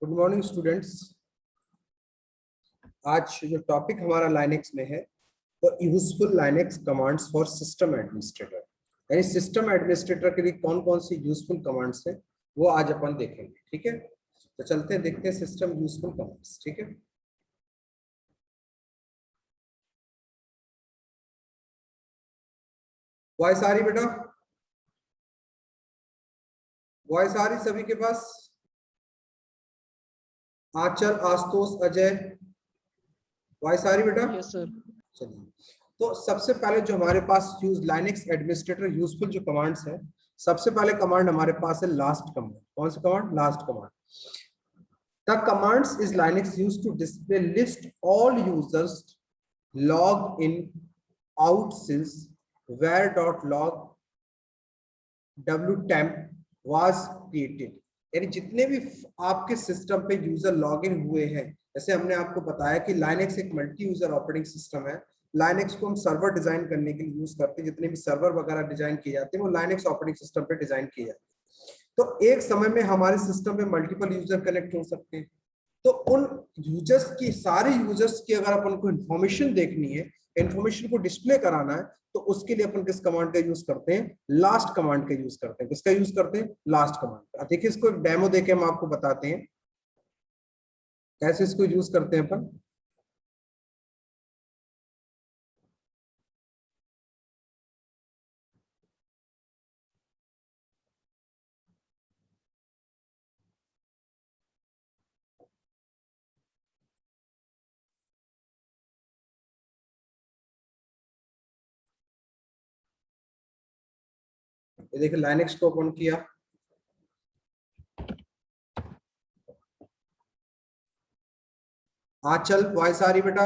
Good morning students. आज जो topic हमारा लाइनेक्स में है वो useful Linux commands for system administrator, यानी सिस्टम एडमिनिस्ट्रेटर के लिए कौन कौन सी यूजफुल कमांड्स हैं वो आज अपन देखेंगे। ठीक है, तो चलते हैं, देखते हैं सिस्टम यूजफुल कमांड्स। ठीक है, वॉइस आ रही बेटा? वॉइस आ रही सभी के पास? आंचल, आशुतोष, अजय, वॉइस आ रही बेटा? Yes sir. चलिए, तो सबसे पहले जो हमारे पास यूज लाइनेक्स एडमिनिस्ट्रेटर यूजफुल जो कमांड्स है, सबसे पहले कमांड हमारे पास है लास्ट कमांड। कौन सा command? Last command. The commands is Linux used to display list all users log in out since var.log wtemp was created, यानी जितने भी आपके सिस्टम पे यूजर लॉगिन हुए हैं, जैसे हमने आपको बताया कि लाइनेक्स एक मल्टी यूजर ऑपरेटिंग सिस्टम है। लाइनेक्स को हम सर्वर डिजाइन करने के लिए यूज करते हैं। जितने भी सर्वर वगैरह डिजाइन किए जाते हैं वो लाइनेक्स ऑपरेटिंग सिस्टम पे डिजाइन किए जाते हैं। तो एक समय में हमारे सिस्टम पे मल्टीपल यूजर कनेक्ट हो सकते हैं। तो उन यूजर्स की, सारे यूजर्स की अगर अपन को इंफॉर्मेशन देखनी है, इंफॉर्मेशन को डिस्प्ले कराना है, तो उसके लिए अपन किस कमांड का यूज करते हैं? लास्ट कमांड का यूज करते हैं। किसका यूज करते हैं? लास्ट कमांड का। देखिए, इसको एक डेमो देके हम आपको बताते हैं कैसे इसको यूज करते हैं अपन। ये देखिए, लाइनेक्स को ओपन किया, आंचल वॉइस आ रही बेटा?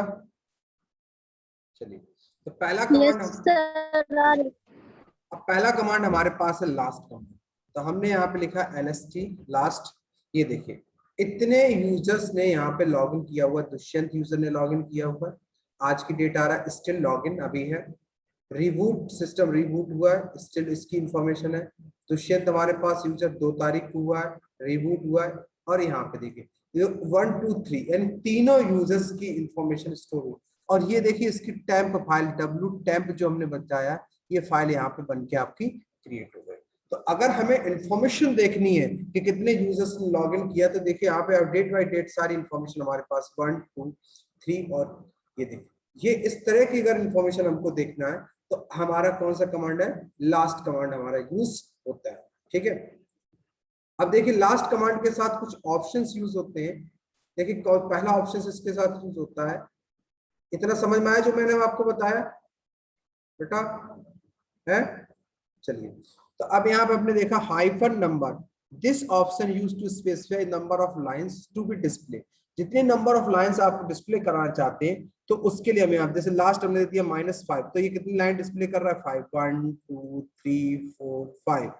चलिए, तो पहला कमांड अब पहला कमांड हमारे पास है लास्ट कमांड। तो हमने यहाँ पे लिखा lst लास्ट। ये देखिए, इतने यूजर्स ने यहाँ पे लॉगिन किया हुआ। दुष्यंत यूजर ने लॉगिन किया हुआ है, आज की डेट आ रहा है, स्टिल लॉगिन अभी है। रिबूट, सिस्टम रिबूट हुआ है, स्टिल इसकी इंफॉर्मेशन है। दुष्यंत हमारे पास यूजर 2 तारीख को हुआ है, रिबूट हुआ है। और यहाँ पे देखिए 1 2 3 यानी तीनों यूजर्स की इंफॉर्मेशन स्टोर हुई। और ये देखिए, इसकी टेम्प फाइल wtemp जो हमने बताया, ये फाइल यहाँ पे बन के आपकी क्रिएट हो गई। तो अगर हमें इंफॉर्मेशन देखनी है कि कितने यूजर्स ने लॉगिन किया, तो देखिए यहाँ पे डेट बाय डेट सारी इंफॉर्मेशन हमारे पास 1 2 3। और ये देखिए, ये इस तरह की अगर इंफॉर्मेशन हमको देखना है तो हमारा कौन सा कमांड है? लास्ट कमांड हमारा यूज होता है। ठीक है, अब देखिए, लास्ट कमांड के साथ कुछ ऑप्शंस यूज होते हैं। देखिए, पहला ऑप्शन इसके साथ यूज होता है। इतना समझ में आया जो मैंने आपको बताया बेटा? है? चलिए, तो अब यहाँ पे आपने देखा hyphen number. This option use to specify number of lines to be display. जितने नंबर ऑफ लाइंस आप डिस्प्ले कराना चाहते हैं, तो उसके लिए हमें, आप जैसे लास्ट हमने दे दिया -5, तो ये कितनी लाइन डिस्प्ले कर रहा है? 5 1 2 3 4 5।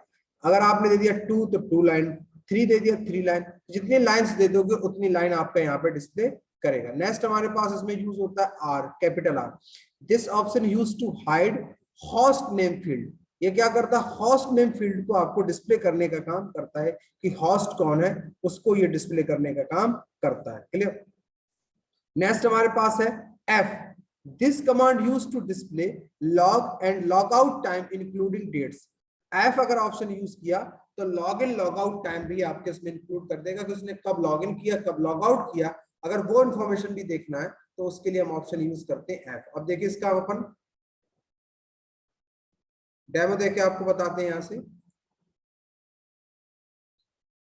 अगर आपने दे दिया 2 तो 2 लाइन, 3 दे दिया 3 लाइन। जितनी लाइंस दे दोगे उतनी लाइन आपका यहाँ पे डिस्प्ले करेगा। नेक्स्ट हमारे पास इसमें यूज होता है R, capital R. This option use to hide host name field. ये क्या करता है? होस्ट नेम फील्ड को आपको डिस्प्ले करने का काम करता है कि होस्ट कौन है, उसको ये डिस्प्ले करने का काम करता है। क्लियर? नेक्स्ट हमारे पास है F. This command use to display log and log out time including dates. F अगर ऑप्शन यूज किया तो log in log out time भी आपके इसमें इंक्लूड कर देगा कि उसने कब लॉग इन किया, कब लॉग आउट किया। अगर वो इंफॉर्मेशन भी देखना है तो उसके लिए हम ऑप्शन यूज करते हैं एफ। अब देखिए, इसका अपन डेमो देके आपको बताते हैं। यहां से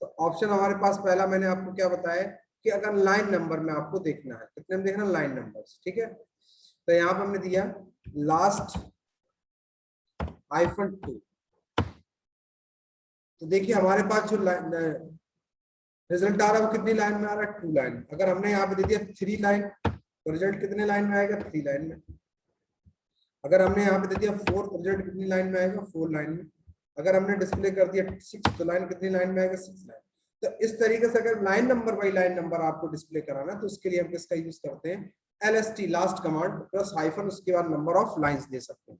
तो ऑप्शन हमारे पास पहला मैंने आपको क्या बताया कि अगर लाइन नंबर में आपको देखना है, कितने में देखना? Line numbers. ठीक है, तो यहाँ पे हमने दिया लास्ट -2। तो देखिए, हमारे पास जो रिजल्ट आ रहा है वो कितनी लाइन में आ रहा है? 2 लाइन। अगर हमने यहाँ पे दे दिया 3 लाइन, तो रिजल्ट कितने लाइन में आएगा? 3 लाइन में। अगर हमने यहाँ पे दे दिया 4, तो रिजल्ट कितनी लाइन में आएगा? 4 लाइन में। अगर हमने डिस्प्ले कर दिया 6, तो लाइन कितनी लाइन में आएगा? 6 लाइन। तो इस तरीके से अगर line number by line number आपको डिस्प्ले कराना, तो उसके लिए हम किसका यूज करते हैं? LST last command plus hyphen, उसके बाद नंबर ऑफ लाइंस दे सकते हैं।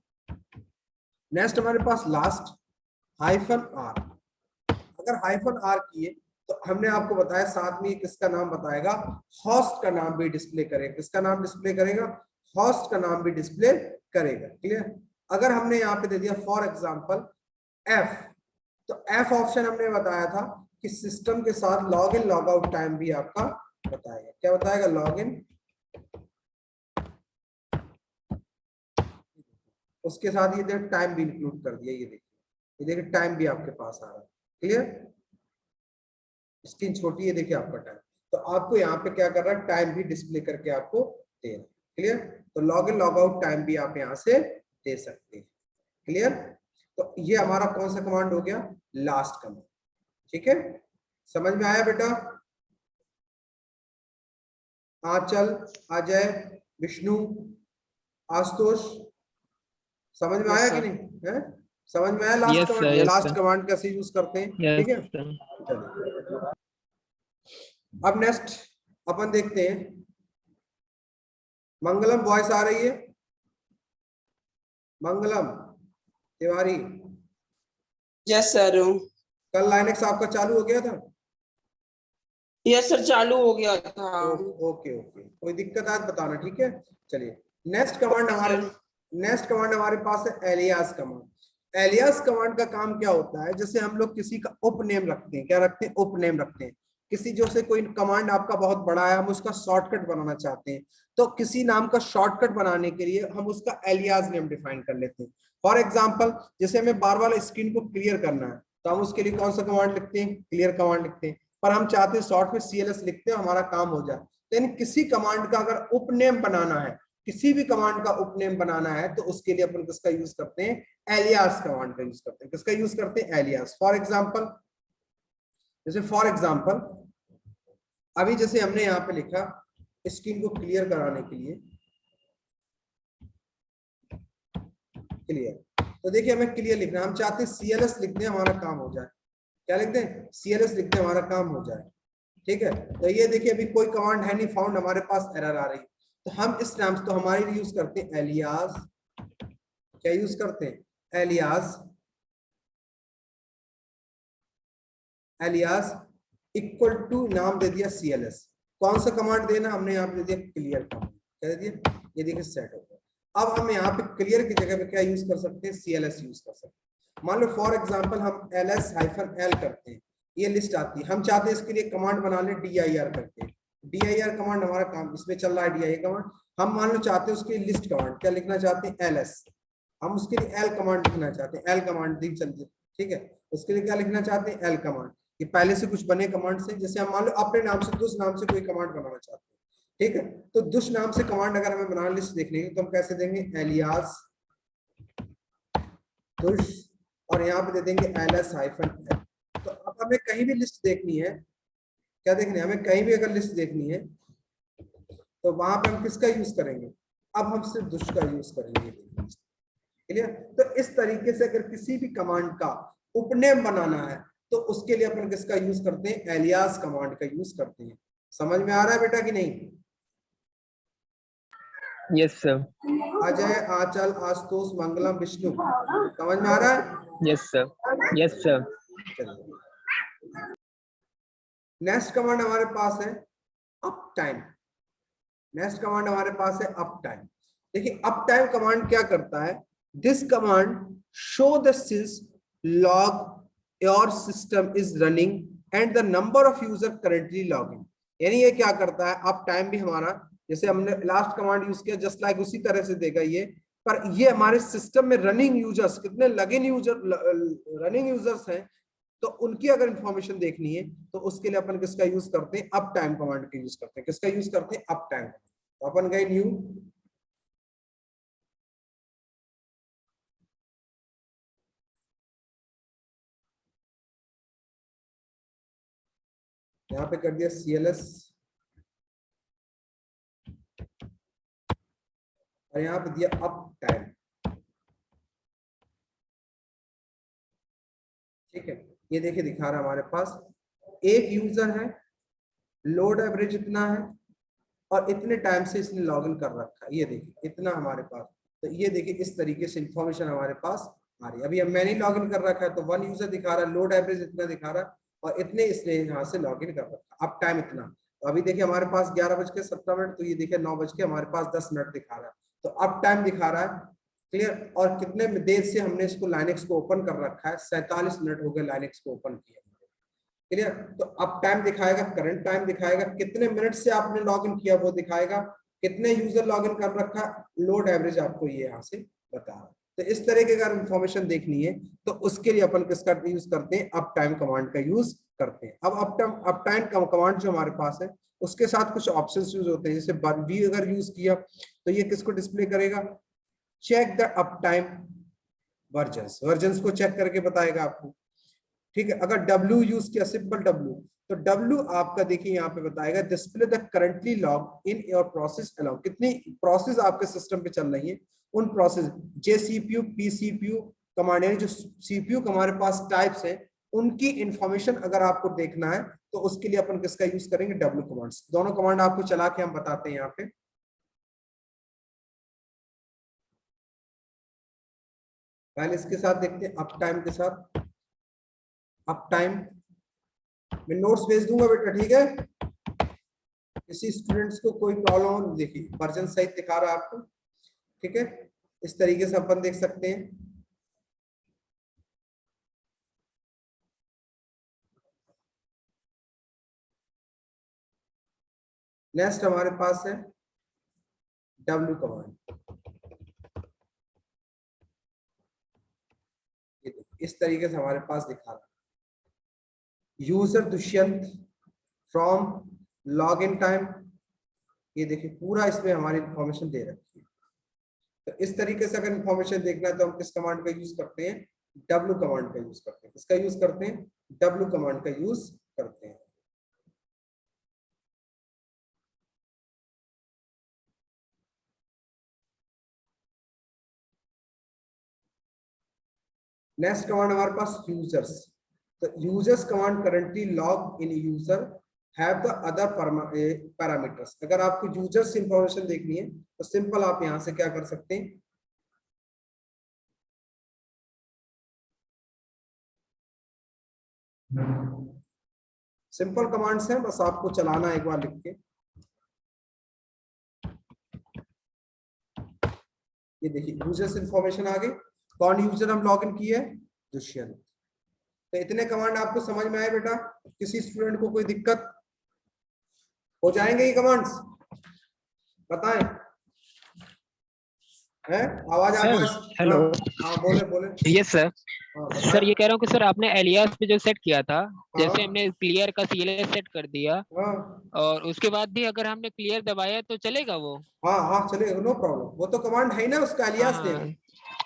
नेक्स्ट हमारे पास लास्ट -R। अगर -R किए तो हमने आपको बताया साथ में किसका नाम बताएगा, होस्ट का नाम भी डिस्प्ले करेगा। किसका नाम डिस्प्ले करेगा, होस्ट का नाम भी डिस्प्ले करेगा। क्लियर। अगर हमने यहाँ पे दे दिया फॉर एग्जांपल एफ, तो एफ ऑप्शन हमने बताया था कि सिस्टम के साथ log in log out time भी आपका बताएगा। क्या बताएगा, लॉग इन, उसके साथ ये देखिए टाइम भी इंक्लूड कर दिया। ये देखिए टाइम भी आपके पास आ रहा है। क्लियर, स्क्रीन छोटी है, देखिए आपका टाइम, तो आपको यहाँ पे क्या कर रहा है, टाइम भी डिस्प्ले करके आपको दे रहा है। क्लियर, तो log in log out time भी आप यहाँ से दे सकते हैं। क्लियर, तो ये हमारा कौन सा कमांड हो गया, लास्ट कमांड। ठीक है, समझ में आया बेटा? आंचल, अजय, विष्णु, आशुतोष, समझ में आया कि नहीं है? समझ में आया लास्ट कमांड, लास्ट कमांड कैसे यूज करते हैं? ठीक है, चलिए अब नेक्स्ट अपन देखते हैं। मंगलम वॉइस आ रही है? मंगलम तिवारी, यस सर। कल लाइनेक्स आपका चालू हो गया था? यस सर, चालू हो गया था। ओके ओके, कोई दिक्कत आज बताना। ठीक है, चलिए नेक्स्ट कमांड हमारे पास है एलियास कमांड। एलियास कमांड का काम क्या होता है, जैसे हम लोग किसी का उपनेम रखते हैं, क्या रखते हैं, उपनेम रखते हैं। किसी जो से कोई कमांड आपका बहुत बड़ा है, हम उसका शॉर्टकट बनाना चाहते हैं, तो किसी नाम का शॉर्टकट बनाने के लिए हम उसका एलियास नेम डिफाइन कर लेते हैं। फॉर एग्जाम्पल, जैसे हमें बार बार स्क्रीन को क्लियर करना है, तो हम उसके लिए कौन सा कमांड लिखते हैं, क्लियर कमांड लिखते हैं। पर हम चाहते हैं शॉर्ट में CLS लिखते हैं, हमारा काम हो जाए। तो किसी कमांड का अगर उपनेम बनाना है, किसी भी कमांड का उपनेम बनाना है, तो उसके लिए अपन किसका यूज करते हैं, एलियास कमांड का यूज करते हैं। किसका यूज करते हैं, एलियास। फॉर एग्जाम्पल, जैसे फॉर एग्जाम्पल अभी जैसे हमने यहाँ पे लिखा स्क्रीन को क्लियर कराने के लिए क्लियर, तो देखिए हमें क्लियर लिखना है, हम चाहते हैं CLS लिखते हैं, हमारा काम हो जाए। क्या लिखते हैं, CLS लिखते हैं, हमारा काम हो जाए। ठीक है, तो ये देखिए अभी कोई कमांड है नहीं फाउंड, हमारे पास एरर आ रही है, तो हम इस नाम से, तो हमारे यूज करते हैं एलियास। क्या यूज करते हैं, एलियास, एलियास इक्वल टू नाम दे दिया CLS। कौन सा कमांड देना, हमने यहाँ पे दे दिया क्लियर कमांड। क्या दे दिया, ये देखिए सेट हो गया। अब हम यहाँ पे क्लियर की जगह पे क्या यूज कर सकते हैं, CLS यूज कर सकते हैं। मान लो फॉर एग्जांपल हम ls-l करते हैं, ये लिस्ट आती है, हम चाहते हैं इसके लिए कमांड बना ले dir करके। dir कमांड हमारा काम इसमें चल रहा है, dir कमांड। हम मान लो चाहते हैं उसके लिस्ट कमांड, क्या लिखना चाहते हैं, ls, हम उसके लिए l कमांड लिखना चाहते हैं, l कमांड दी चलती। ठीक है, उसके लिए क्या लिखना चाहते हैं, l कमांड। ये पहले से कुछ बने कमांड से, जैसे हम मान लो अपने नाम से दुष्ट नाम से कोई कमांड बनाना चाहते हैं। ठीक है, तो दुष्ट नाम से कमांड अगर हमें बनाना लिस्ट देखने की, तो हम कैसे देंगे, एलियास दुष्ट, और यहाँ पे दे देंगे ls-l। तो अब हमें कहीं भी लिस्ट देखनी है, क्या देखनी है, हमें कहीं भी अगर लिस्ट देखनी है, तो वहां पे हम किसका यूज करेंगे, अब हम सिर्फ दुष्ट का यूज करेंगे। क्लियर, तो इस तरीके से अगर किसी भी कमांड का उपनेम बनाना है, तो उसके लिए अपन किसका यूज करते हैं, एलियास कमांड का यूज करते हैं। समझ में आ रहा है बेटा कि नहीं? Yes sir. अजय, आंचल, आशुतोष, मंगलम, विष्णु, समझ में आ रहा है? Yes sir, yes sir. Next command हमारे पास है अप टाइम। नेक्स्ट कमांड हमारे पास है अप टाइम। देखिए अप टाइम कमांड क्या करता है, this command show the sins log your system is running and the number of user currently logging. यानी ये क्या करता है, अप टाइम भी हमारा, जैसे हमने लास्ट कमांड यूज किया जस्ट लाइक उसी तरह से देगा ये, पर ये हमारे सिस्टम में रनिंग यूजर्स कितने लगिन यूजर रनिंग यूजर्स हैं, तो उनकी अगर इंफॉर्मेशन देखनी है, तो उसके लिए अपन किसका यूज करते हैं, अप टाइम कमांड का यूज करते हैं। किसका यूज करते हैं, अप टाइम। तो अपन गए न्यू, यहाँ पे कर दिया CLS, और यहाँ पे दिया अप टाइम। ठीक है, ये देखिए दिखा रहा है हमारे पास एक यूजर है, लोड एवरेज इतना है, और इतने टाइम से इसने लॉगिन कर रखा है, ये देखिए इतना हमारे पास। तो ये देखिए इस तरीके से इंफॉर्मेशन हमारे पास आ रही है। अभी मैंने लॉगिन कर रखा है, तो 1 यूजर दिखा रहा है, लोड एवरेज इतना दिखा रहा है, और इतने इसने यहाँ से लॉग इन कर रखा। अब टाइम इतना, तो अभी देखिए हमारे पास 11:17, तो ये देखिए 9 बज के हमारे पास 10 मिनट दिखा रहा है, तो अब टाइम दिखा रहा है। क्लियर। और कितने देर से हमने इसको लाइनेक्स को ओपन कर रखा है, 47 मिनट हो गए लाइनेक्स को ओपन किया। क्लियर। तो अब टाइम दिखाएगा, करंट टाइम दिखाएगा, कितने मिनट से आपने लॉग इन किया वो दिखाएगा, कितने यूजर लॉग इन कर रखा, लोड एवरेज आपको ये यहाँ से बता रहा है। तो इस तरह की अगर इंफॉर्मेशन देखनी है तो उसके लिए अपन किसका यूज करते हैं, अप टाइम कमांड का यूज करते हैं। अब अप टाइम कमांड जो हमारे पास है उसके साथ कुछ ऑप्शंस यूज होते हैं, जैसे वी अगर यूज किया तो ये किसको डिस्प्ले करेगा, check the up time versions को चेक करके बताएगा आपको। ठीक है। अगर W यूज किया, सिंपल W, तो W आपका देखिए यहाँ पे बताएगा display the currently log in your process allow, कितनी प्रोसेस आपके सिस्टम पे चल रही है, उन प्रोसेस JCPU PCPU कमांड, यानी जो CPU का हमारे पास टाइप्स हैं उनकी इंफॉर्मेशन अगर आपको देखना है तो उसके लिए अपन किसका यूज करेंगे, W कमांड्स। दोनों कमांड आपको चला के हम बताते हैं यहाँ पे। पहले इसके साथ देखते हैं, अप टाइम के साथ। अप टाइम मैं नोट्स भेज दूंगा बेटा, ठीक है। किसी स्टूडेंट्स को कोई प्रॉब्लम हो, देखिए वर्जन सहित दिखा रहा है आपको, ठीक है। इस तरीके से अपन देख सकते हैं। नेक्स्ट हमारे पास है W कमांड। इस तरीके से हमारे पास दिखा रहा है, user Dushyant from log in time, ये देखिए पूरा इसमें हमारी इंफॉर्मेशन दे रखी है। तो इस तरीके से अगर इंफॉर्मेशन देखना है तो हम किस कमांड का यूज करते हैं, W कमांड का यूज करते हैं। किसका यूज करते हैं, W कमांड का यूज करते हैं। नेक्स्ट कमांड हमारे पास यूजर्स। तो users command currently log in user have the other parameters. अगर आपको यूजर्स इंफॉर्मेशन देखनी है तो सिंपल आप यहां से क्या कर सकते हैं, सिंपल कमांड्स हैं, बस आपको चलाना एक बार लिख के। ये देखिए यूजर्स इंफॉर्मेशन आ गई, कौन यूजर हम लॉग इन किए, दुष्यंत। तो इतने कमांड आपको समझ में आए बेटा, किसी स्टूडेंट को कोई दिक्कत हो जाएंगे ये कमांड्स, बताएं है, आवाज आ रही है? हेलो। हाँ बोले बोले। Yes sir. हाँ सर ये कह रहा हूँ कि सर आपने एलियास पे जो सेट किया था, जैसे हाँ हमने क्लियर का CLS सेट कर दिया हाँ और उसके बाद भी अगर हमने क्लियर दबाया तो चलेगा वो? हाँ हाँ चलेगा, नो प्रॉब्लम। वो तो कमांड है ना उसका, एलियास नेम, हाँ।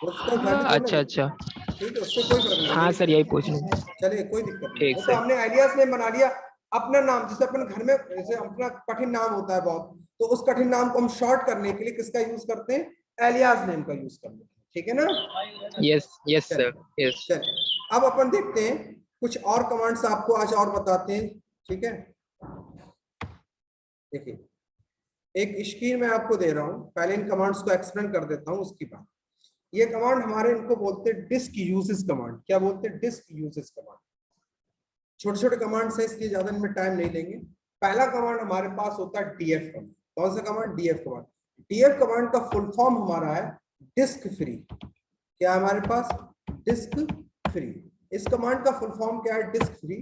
उसको वैल्यू थोड़ा अच्छा है। अच्छा। ठीक है, उससे कोई फर्क नहीं, हाँ मेरी सर यही पूछ रहे हैं। चलिए कोई दिक्कत नहीं। ठीक वो तो सर। हमने एलियास नेम बना लिया, अपना नाम, जैसे अपन घर में जैसे अपना कठिन नाम होता है बहुत, तो उस कठिन नाम को हम शॉर्ट करने के लिए किसका यूज करते हैं, एलियास नेम का यूज करते हैं। ठीक है ना। यस यस सर चलिए यस। चलिए अब अपन देखते हैं कुछ और कमांड्स आपको आज और बताते हैं। ठीक है, देखिए एक स्क्रीन में आपको दे रहा हूं, पहले इन कमांड्स को एक्सप्लेन कर देता हूं उसके बाद। ये कमांड हमारे इनको बोलते हैं डिस्क यूजेस कमांड। क्या बोलते हैं, डिस्क यूजेस कमांड। छोटे छोटे कमांड्स हैं इसलिए ज्यादा इनमें टाइम नहीं लेंगे। पहला कमांड हमारे पास होता है DF कमांड। कौन सा command, DF command. DF command का फुल फॉर्म हमारा है डिस्क फ्री। क्या हमारे पास, डिस्क फ्री। इस कमांड का फुल फॉर्म क्या है, डिस्क फ्री।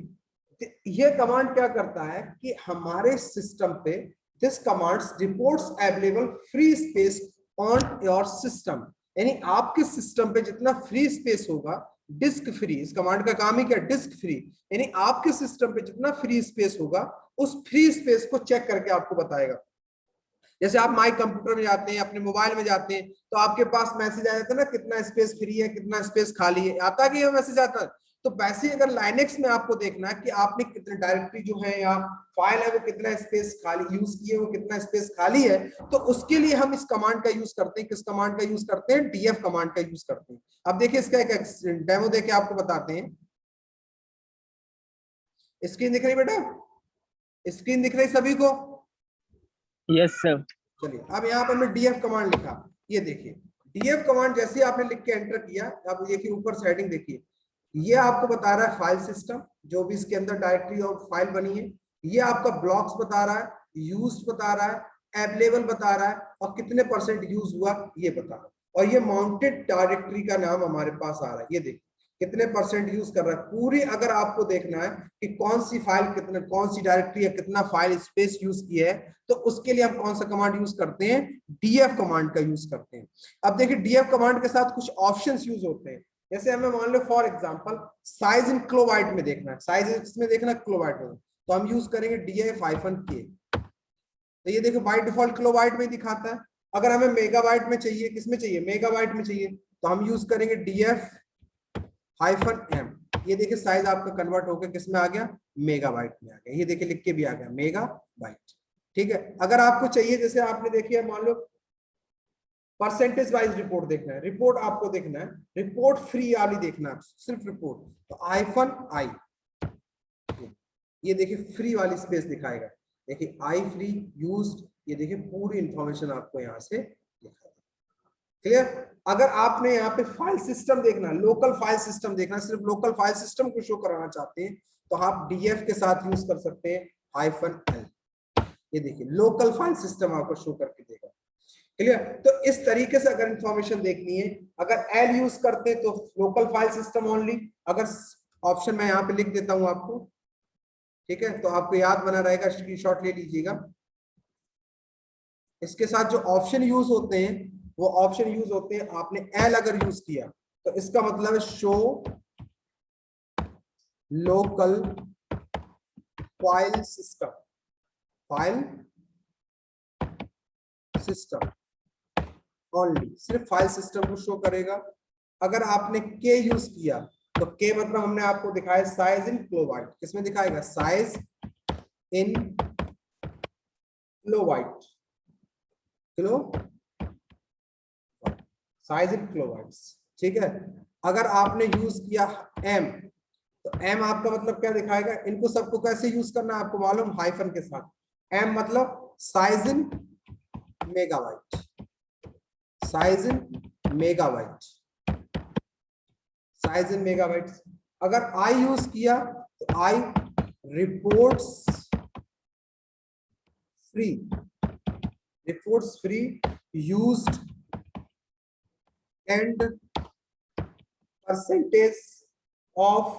ये कमांड क्या करता है कि हमारे सिस्टम पे this commands reports available free space on your system, यानी आपके सिस्टम पे जितना फ्री स्पेस होगा, डिस्क फ्री, इस कमांड का काम ही क्या, डिस्क फ्री, यानी आपके सिस्टम पे जितना फ्री स्पेस होगा उस फ्री स्पेस को चेक करके आपको बताएगा। जैसे आप माई कंप्यूटर में जाते हैं, अपने मोबाइल में जाते हैं, तो आपके पास मैसेज आ जाता है ना, कितना स्पेस फ्री है, कितना स्पेस खाली है, आता है कि ये मैसेज आता है। तो वैसे अगर लाइनेक्स में आपको देखना है कि आपने कितने डायरेक्टरी जो है या फाइल है वो कितना स्पेस खाली यूज किए, वो कितना स्पेस खाली है, तो उसके लिए हम इस कमांड का यूज करते हैं। किस कमांड का यूज करते हैं, DF कमांड का यूज करते हैं। अब देखिए इसका एक डेमो देके आपको बताते हैं। स्क्रीन दिख रही बेटा, स्क्रीन दिख रही सभी को? Yes sir. चलिए अब यहाँ पर मैं DF कमांड लिखा, ये देखिए DF कमांड जैसे आपने लिख के एंटर किया, अब देखिए ऊपर सेटिंग देखिए, ये आपको बता रहा है फाइल सिस्टम, जो भी इसके अंदर डायरेक्टरी और फाइल बनी है। ये आपका ब्लॉक्स बता रहा है, यूज बता रहा है, अवेलेबल बता रहा है, और कितने % यूज हुआ ये बता रहा है। और ये माउंटेड डायरेक्टरी का नाम हमारे पास आ रहा है, ये देखिए कितने % यूज कर रहा है पूरी। अगर आपको देखना है कि कौन सी फाइल कितने, कौन सी डायरेक्टरी या कितना फाइल स्पेस यूज किया है, तो उसके लिए हम कौन सा कमांड यूज करते हैं, डीएफ कमांड का यूज करते हैं। अब देखिए डीएफ कमांड के साथ कुछ ऑप्शंस यूज होते हैं। जैसे हमें मान लो for example size in kilobyte में देखना है, साइज इसमें देखना है किलोबाइट में, तो हम यूज करेंगे DF-K। तो ये देखो बाय डिफॉल्ट किलोबाइट में दिखाता है। अगर हमें मेगाबाइट में चाहिए, किसमें चाहिए, मेगाबाइट में चाहिए, तो हम यूज करेंगे DF-M। ये देखिए साइज आपका कन्वर्ट होकर किस में आ गया, मेगाबाइट में आ गया। ये देखिए लिख के भी आ गया मेगाबाइट। ठीक है, अगर आपको चाहिए, जैसे आपने देखिए मान लो परसेंटेज वाइज रिपोर्ट देखना है, रिपोर्ट आपको देखना है, रिपोर्ट फ्री वाली देखना है, सिर्फ रिपोर्ट, तो -I, ये देखिए फ्री वाली स्पेस दिखाएगा। देखिए आई फ्री यूज्ड, ये देखिए पूरी इंफॉर्मेशन आपको यहाँ से दिखाएगा। क्लियर। अगर आपने यहाँ पे फाइल सिस्टम देखना, लोकल फाइल सिस्टम देखना, सिर्फ लोकल फाइल सिस्टम को शो कराना चाहते हैं, तो आप DF के साथ यूज कर सकते हैं -L। ये देखिए लोकल फाइल सिस्टम आपको शो करके देगा। क्लियर। तो इस तरीके से अगर इंफॉर्मेशन देखनी है, अगर L यूज करते हैं तो लोकल फाइल सिस्टम ओनली। अगर ऑप्शन मैं यहाँ पे लिख देता हूं आपको, ठीक है, तो आपको याद बना रहेगा, स्क्रीनशॉट ले लीजिएगा। इसके साथ जो ऑप्शन यूज होते हैं, वो ऑप्शन यूज होते हैं, आपने L अगर यूज किया तो इसका मतलब है show local file system, file system only, सिर्फ फाइल सिस्टम को शो करेगा। अगर आपने K यूज किया तो K मतलब हमने आपको दिखाया साइज इन किलोबाइट, किसमें दिखाएगा, size in kilobyte, kilo size in kilobytes. ठीक है। अगर आपने यूज किया M, तो M आपका मतलब क्या दिखाएगा, इनको सबको कैसे यूज करना है आपको मालूम, हाइफन के साथ। M मतलब size in megabyte, size in megabyte, size in megabyte. अगर I यूज किया तो I reports free, reports free used and percentage of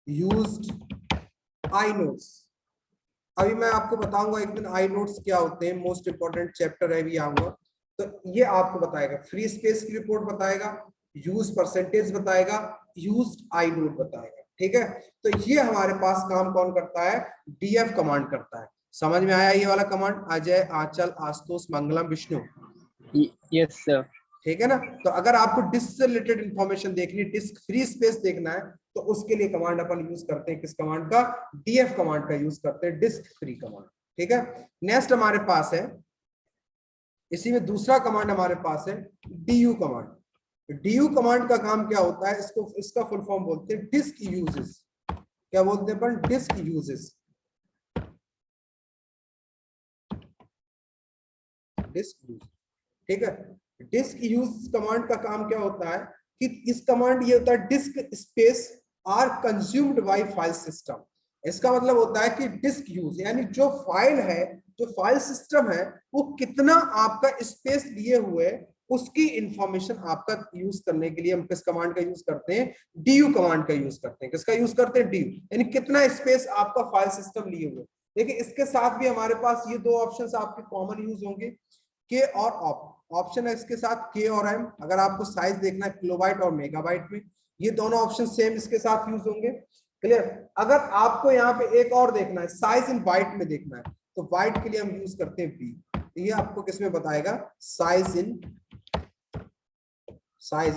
used iNotes। अभी मैं आपको बताऊंगा एक दिन iNotes क्या होते हैं, मोस्ट इंपॉर्टेंट चैप्टर है, भी आऊंगा तो ये आपको बताएगा, फ्री स्पेस की रिपोर्ट बताएगा, यूज परसेंटेज बताएगा, यूज्ड iNote बताएगा। ठीक है, तो ये हमारे पास काम कौन करता है, DF कमांड करता है। समझ में आया ये वाला command, Ajay, Anchal, Ashutosh, Mangalam, Vishnu. Yes sir. ठीक है ना। तो अगर आपको डिस्क से रिलेटेड इंफॉर्मेशन देखनी, डिस्क फ्री स्पेस देखना है, तो उसके लिए कमांड अपन यूज करते हैं, किस कमांड का, DF कमांड का यूज करते हैं, डिस्क फ्री कमांड। ठीक है। नेक्स्ट हमारे पास है, इसी में दूसरा कमांड हमारे पास है DU कमांड। DU कमांड का काम क्या होता है, इसको, इसका फुल फॉर्म बोलते हैं डिस्क यूजेस। क्या बोलते हैं अपन, डिस्क यूजेस, डिस्क यूज। ठीक है। डिस्क यूज कमांड का काम क्या होता है कि इस कमांड ये होता है disk space are consumed by file system. इसका मतलब होता है कि डिस्क यूज यानी जो फाइल है, जो फाइल सिस्टम है, वो कितना आपका स्पेस लिए हुए, उसकी इंफॉर्मेशन आपका यूज करने के लिए हम किस कमांड का यूज करते हैं, DU कमांड का यूज करते हैं। किसका यूज करते हैं, DU, यानी कितना स्पेस आपका फाइल सिस्टम लिए हुए। देखिए इसके साथ भी हमारे पास ये दो ऑप्शंस आपके कॉमन यूज होंगे, के और ऑप्शन है इसके साथ के और M। अगर आपको साइज देखना है किलोबाइट और मेगाबाइट में, ये दोनों ऑप्शन सेम इसके साथ यूज होंगे। क्लियर। अगर आपको यहाँ पे एक और देखना है, साइज इन बाइट में देखना है, तो बाइट के लिए हम यूज करते हैं B। तो ये आपको किसमें बताएगा, साइज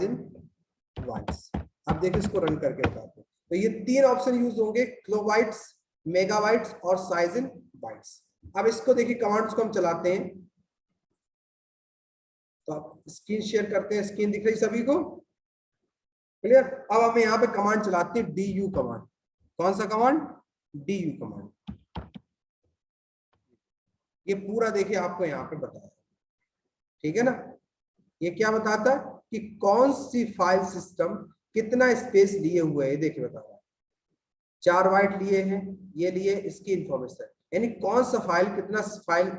इन बाइट्स। अब देखिए इसको रन करके बताते हैं। तो ये तीन ऑप्शन यूज होंगे, किलोबाइट्स, मेगाबाइट्स और साइज इन बाइट्स। अब इसको देखिए कमांड्स को हम चलाते हैं, तो आप स्क्रीन शेयर करते हैं, स्क्रीन दिख रही सभी को, क्लियर। अब हम यहाँ पे कमांड चलाते हैं DU कमांड। कौन सा कमांड, DU कमांड। ये पूरा देखिए आपको यहाँ पे बताया, ठीक है ना। ये क्या बताता है कि कौन सी फाइल सिस्टम कितना स्पेस लिए हुए है, देखिए बता रहा है 4 बाइट लिए हैं, ये लिए, इसकी इंफॉर्मेशन यानी कौन सा फाइल कितना फाइल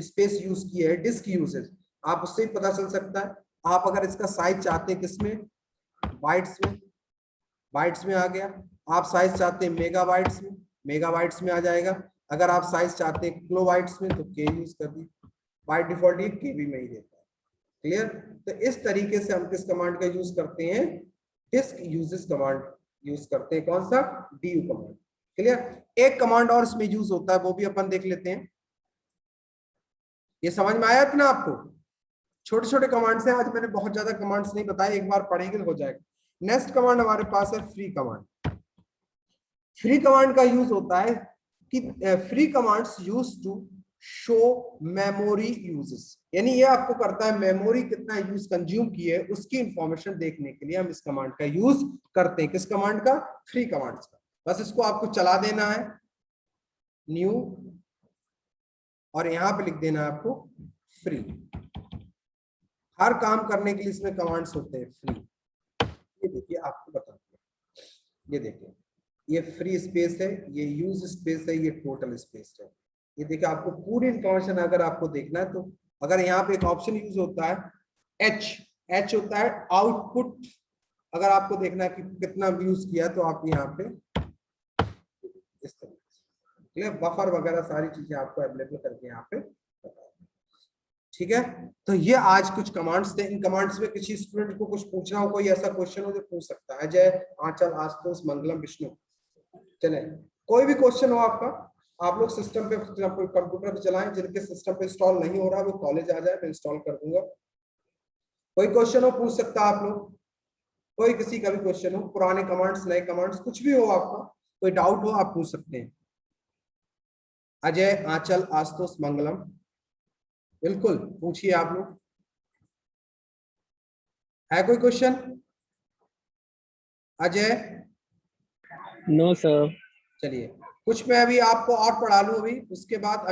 स्पेस यूज किया है, डिस्क यूजेज आप उससे ही पता चल सकता है। आप अगर इसका साइज चाहते हैं किसमें, बाइट्स में आ गया। आप साइज चाहते हैं मेगाबाइट्स में, मेगाबाइट्स में आ जाएगा। अगर आप साइज चाहते हैं किलोबाइट्स में तो के यूज कर दी, बाय डिफॉल्ट ये केबी में ही देता है। क्लियर। तो इस तरीके से हम किस कमांड का यूज करते हैं, डिस्क यूजेस कमांड यूज करते हैं, कौन सा, डीयू कमांड। क्लियर। एक कमांड और इसमें यूज होता है, वो भी अपन देख लेते हैं। ये समझ में आया इतना आपको? छोटे छोटे कमांड्स हैं, आज मैंने बहुत ज्यादा कमांड्स नहीं बताए, एक बार पढ़ेंगे तो हो जाएगा। नेक्स्ट कमांड हमारे पास है फ्री कमांड। फ्री कमांड का यूज होता है कि free commands use to show memory usages, यानी ये आपको करता है मेमोरी कितना यूज कंज्यूम की है उसकी इंफॉर्मेशन देखने के लिए हम इस कमांड का यूज करते हैं। किस कमांड का, फ्री कमांड्स का। बस इसको आपको चला देना है, न्यू, और यहां पे लिख देना है आपको फ्री। हर काम करने के लिए इसमें कमांड्स होते हैं फ्री। ये देखिए आपको बताते हैं, ये देखिए ये फ्री स्पेस है, ये यूज स्पेस है, ये टोटल स्पेस है। ये देखिए आपको पूरी इंफॉर्मेशन अगर आपको देखना है तो अगर यहाँ पे एक ऑप्शन यूज होता है एच होता है आउटपुट। अगर आपको देखना है कि कितना यूज किया तो आप यहाँ पे इस तरीके से बफर वगैरह सारी चीजें आपको अवेलेबल करके यहाँ पे, ठीक है। तो ये आज कुछ कमांड्स थे। इन कमांड्स में किसी स्टूडेंट को कुछ पूछना हो, कोई ऐसा क्वेश्चन हो जो पूछ सकता है। अजय, आंचल, आशुतोष, मंगलम, विष्णु, चले कोई भी क्वेश्चन हो आपका, आप लोग सिस्टम पे कंप्यूटर पे चलाएं। जिनके सिस्टम पे इंस्टॉल नहीं हो रहा वो कॉलेज आ जाए, मैं इंस्टॉल कर दूंगा। कोई क्वेश्चन हो पूछ सकता है आप लोग, कोई किसी का भी क्वेश्चन हो, पुराने कमांड्स नए कमांड्स कुछ भी हो, आपका कोई डाउट हो आप पूछ सकते हैं। अजय, आंचल, आशुतोष, मंगलम, बिल्कुल पूछिए आप लोग। है कोई क्वेश्चन? अजय? No sir. चलिए कुछ मैं अभी आपको और पढ़ा लूं अभी, उसके बाद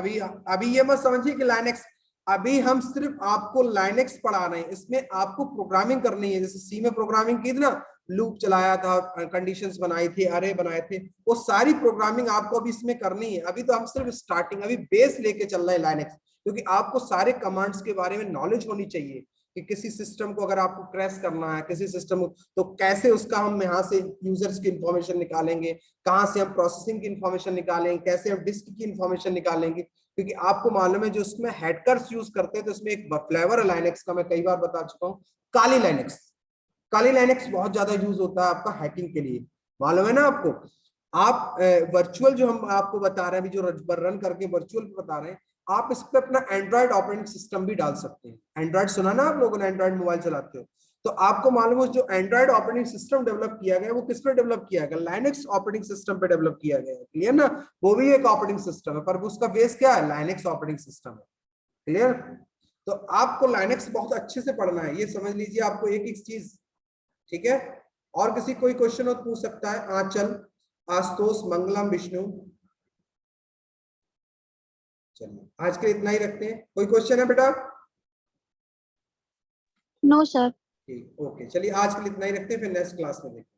अभी ये मत समझिए कि लाइनेक्स, अभी हम सिर्फ आपको लाइनेक्स पढ़ा रहे हैं, इसमें आपको प्रोग्रामिंग करनी है। जैसे सी में प्रोग्रामिंग की थी ना, लूप चलाया था, कंडीशंस बनाई थी, अरे बनाए थे, वो सारी प्रोग्रामिंग आपको अभी इसमें करनी है। अभी तो हम सिर्फ स्टार्टिंग, अभी बेस लेके चल रहे हैं लाइनेक्स, क्योंकि आपको सारे कमांड्स के बारे में नॉलेज होनी चाहिए कि किसी सिस्टम को अगर आपको क्रैश करना है, किसी सिस्टम तो कैसे उसका हम यहाँ से यूजर्स की इंफॉर्मेशन निकालेंगे, कहाँ से हम प्रोसेसिंग की इंफॉर्मेशन निकालेंगे, कैसे हम डिस्क की इंफॉर्मेशन निकालेंगे। क्योंकि आपको मालूम है जो उसमें हैकर्स यूज करते हैं, तो इसमें एक फ्लेवर है लाइनेक्स का, मैं कई बार बता चुका हूँ, काली लाइनेक्स। काली लाइनेक्स बहुत ज्यादा यूज होता है आपका हैकिंग के लिए, मालूम है ना आपको। आप वर्चुअल जो हम आपको बता रहे हैं अभी, जो रन करके वर्चुअल बता रहे हैं, आप इस पे अपना एंड्रॉइड ऑपरेटिंग सिस्टम भी डाल सकते हैं। एंड्रॉइड सुना ना आप लोगों ने, एंड्रॉइड मोबाइल चलाते हो तो आपको मालूम है जो एंड्रॉइड ऑपरेटिंग सिस्टम डेवलप किया गया है वो किस पे डेवलप किया गया, लाइनेक्स ऑपरेटिंग सिस्टम पे डेवलप किया गया है। क्लियर ना, वो भी एक ऑपरेटिंग सिस्टम है पर उसका बेस क्या है, लाइनेक्स ऑपरेटिंग सिस्टम है। क्लियर। तो आपको लाइनेक्स बहुत अच्छे से पढ़ना है, ये समझ लीजिए आपको एक एक चीज, ठीक है। और किसी कोई क्वेश्चन हो तो पूछ सकता है, आंचल, आशुतोष, मंगलम, विष्णु। चलिए आज के इतना ही रखते हैं। कोई क्वेश्चन है बेटा? No sir. ठीक, ओके, चलिए आज के लिए इतना ही रखते हैं, फिर नेक्स्ट क्लास में देखते हैं।